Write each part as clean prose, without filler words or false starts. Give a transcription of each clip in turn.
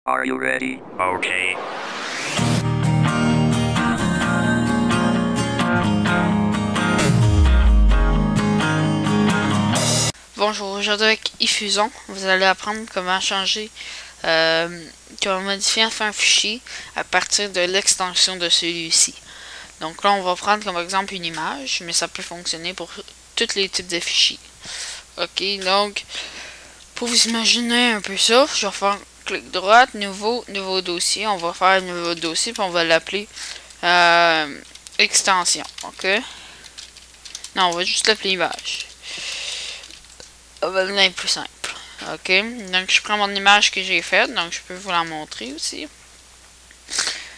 Are you ready? Okay. Bonjour, aujourd'hui avec Effusion, vous allez apprendre comment changer, comment modifier un fichier à partir de l'extension de celui-ci. Donc là, on va prendre comme exemple une image, mais ça peut fonctionner pour tous les types de fichiers. Ok, donc, pour vous imaginer un peu ça, je vais faire clic droit, nouveau dossier. On va faire un nouveau dossier, puis on va l'appeler extension. Ok, non, on va juste l'appeler image. On va devenir plus simple. Ok, donc je prends mon image que j'ai faite, donc je peux vous la montrer aussi.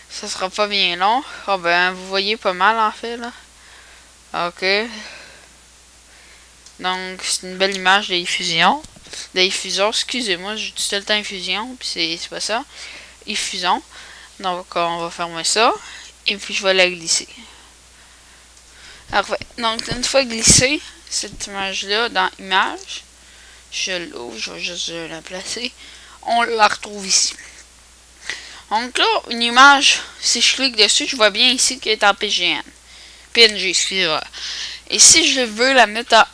Ça sera pas bien long. Oh ben, vous voyez pas mal en fait là. Ok. Donc c'est une belle image d'effusion. D'effusion, excusez-moi, j'ai tout le temps infusion, puis c'est pas ça. Effusion. Donc on va fermer ça. Et puis je vais la glisser. Parfait. Donc une fois glissée, cette image-là dans image, je l'ouvre, je vais juste la placer. On la retrouve ici. Donc là, une image, si je clique dessus, je vois bien ici qu'elle est en PNG, excusez-moi. Et si je veux la mettre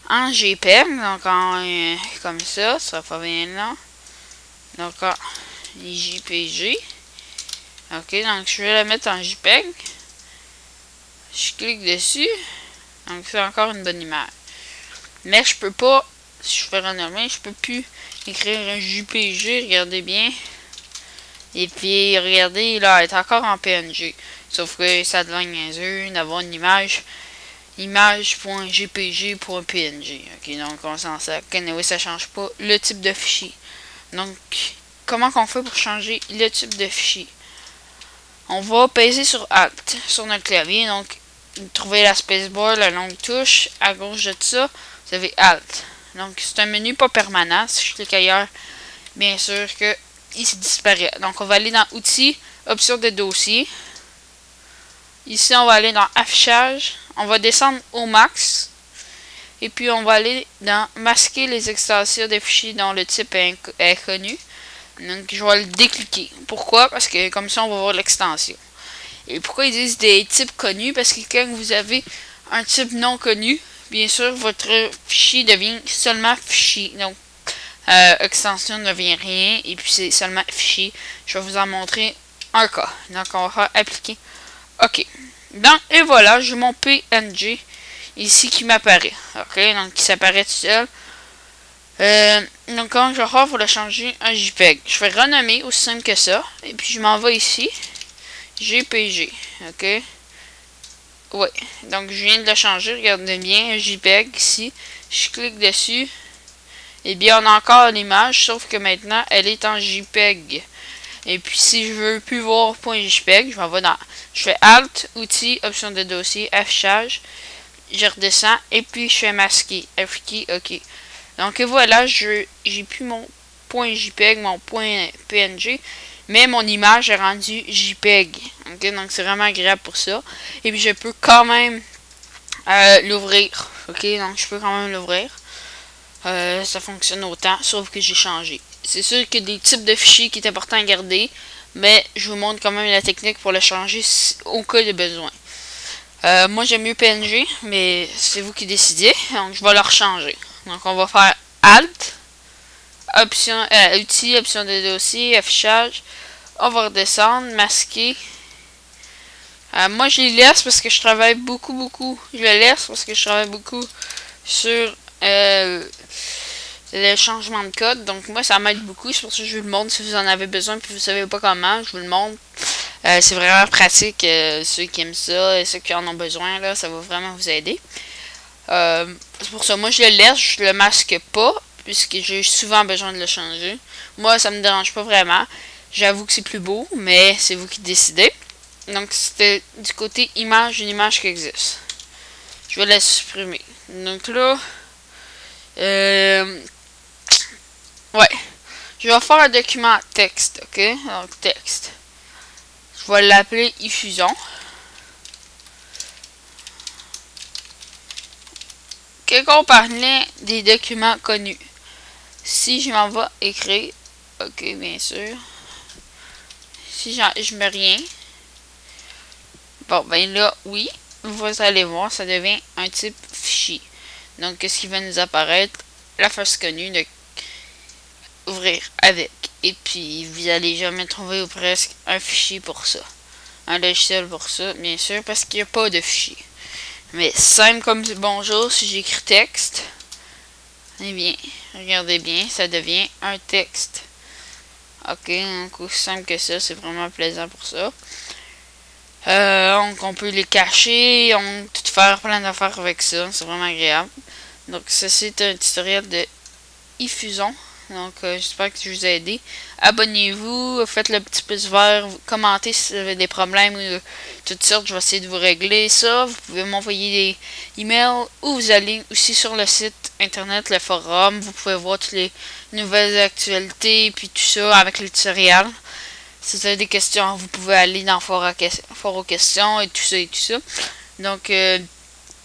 en JPEG, donc comme ça sera pas bien là. Donc en JPG. Ok, donc je vais la mettre en JPEG. Je clique dessus. Donc c'est encore une bonne image. Mais je peux pas, si je fais renommer, je peux plus écrire un JPG, regardez bien. Et puis regardez, là, elle est encore en PNG. Sauf que ça devient niaiseux d'avoir une image.jpg.png. Ok, donc on s'en sert. Anyway, ça change pas le type de fichier. Donc, comment qu'on fait pour changer le type de fichier? On va peser sur Alt sur notre clavier. Donc, trouvez la spacebar, la longue touche. À gauche de ça, vous avez Alt. Donc, c'est un menu pas permanent. Si je clique ailleurs, bien sûr que il disparaît. Donc, on va aller dans Outils, Options de dossier. Ici, on va aller dans Affichage. On va descendre au max. Et puis, on va aller dans Masquer les extensions des fichiers dont le type est inconnu. Donc, je vais le décliquer. Pourquoi? Parce que comme ça, on va voir l'extension. Et pourquoi ils disent des types connus? Parce que quand vous avez un type non connu, bien sûr, votre fichier devient seulement fichier. Donc, extension ne devient rien. Et puis, c'est seulement fichier. Je vais vous en montrer un cas. Donc, on va faire appliquer. OK. Donc, et voilà, j'ai mon PNG ici qui m'apparaît. OK, donc qui s'apparaît tout seul. Donc, quand je vais faire pour le changer en JPEG, je vais renommer aussi simple que ça. Et puis, je m'en vais ici. JPG. OK. Ouais. Donc, je viens de le changer. Regardez bien, JPEG ici. Je clique dessus. Et bien, on a encore l'image, sauf que maintenant, elle est en JPEG. Et puis, si je veux plus voir .jpeg, je m'en vais dans. Je fais Alt, Outils, Options de dossier, Affichage. Je redescends et puis je fais masquer. F-key, OK. Donc voilà, j'ai plus mon .jpeg, mon .png, mais mon image est rendue JPEG. OK, donc c'est vraiment agréable pour ça. Et puis je peux quand même l'ouvrir. OK, donc je peux quand même l'ouvrir. Ça fonctionne autant, sauf que j'ai changé. C'est sûr que des types de fichiers qui est important à garder, mais je vous montre quand même la technique pour le changer au cas de besoin. Moi j'aime mieux PNG, mais c'est vous qui décidez, donc je vais le rechanger. Donc on va faire Alt, Outils, Options de dossier, Affichage. On va redescendre, masquer. Moi je les laisse parce que je travaille beaucoup. Je les laisse parce que je travaille beaucoup sur le changement de code. Donc moi ça m'aide beaucoup, c'est pour ça que je vous le montre si vous en avez besoin puis vous savez pas comment, je vous le montre. C'est vraiment pratique, ceux qui aiment ça et ceux qui en ont besoin, là, ça va vraiment vous aider. C'est pour ça, moi je le laisse, je le masque pas, puisque j'ai souvent besoin de le changer. Moi ça me dérange pas vraiment, j'avoue que c'est plus beau, mais c'est vous qui décidez. Donc c'était du côté image, une image qui existe. Je vais la supprimer. Donc là, ouais, je vais faire un document texte, ok? Donc texte. Je vais l'appeler Effusion. Quand on parlait des documents connus, Si je m'en vais écrire, ok, bien sûr. Si je mets rien, bon, ben là, oui, vous allez voir, ça devient un type fichier. Donc, qu'est-ce qui va nous apparaître? La face connue de ouvrir avec. Et puis, vous allez jamais trouver ou presque un fichier pour ça. Un logiciel pour ça, bien sûr, parce qu'il n'y a pas de fichier. Mais simple comme bonjour, si j'écris texte, eh bien, regardez bien, ça devient un texte. Ok, donc aussi simple que ça, c'est vraiment plaisant pour ça. Donc on peut les cacher, on peut tout faire plein d'affaires avec ça, c'est vraiment agréable. Donc ceci est un tutoriel de iFusion. Donc j'espère que je vous ai aidé. Abonnez-vous, faites le petit pouce vert, commentez si vous avez des problèmes ou toutes sortes, je vais essayer de vous régler ça. Vous pouvez m'envoyer des emails ou vous allez aussi sur le site internet, le forum, vous pouvez voir toutes les nouvelles actualités puis tout ça avec le tutoriel. Si vous avez des questions, vous pouvez aller dans Fort aux questions et tout ça et tout ça. Donc,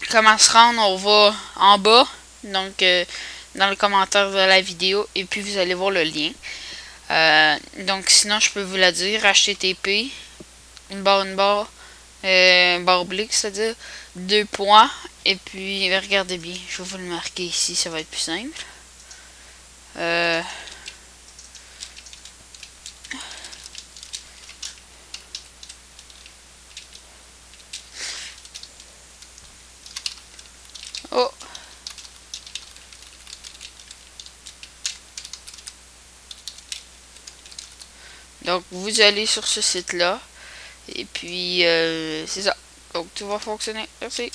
comment se rendre, on va en bas, donc dans le commentaire de la vidéo, et puis vous allez voir le lien. Donc, sinon, je peux vous la dire, http, barre oblique, c'est-à-dire 2 points, et puis regardez bien, je vais vous le marquer ici, ça va être plus simple. Oh! Donc, vous allez sur ce site-là. Et puis, c'est ça. Donc, tout va fonctionner. Merci.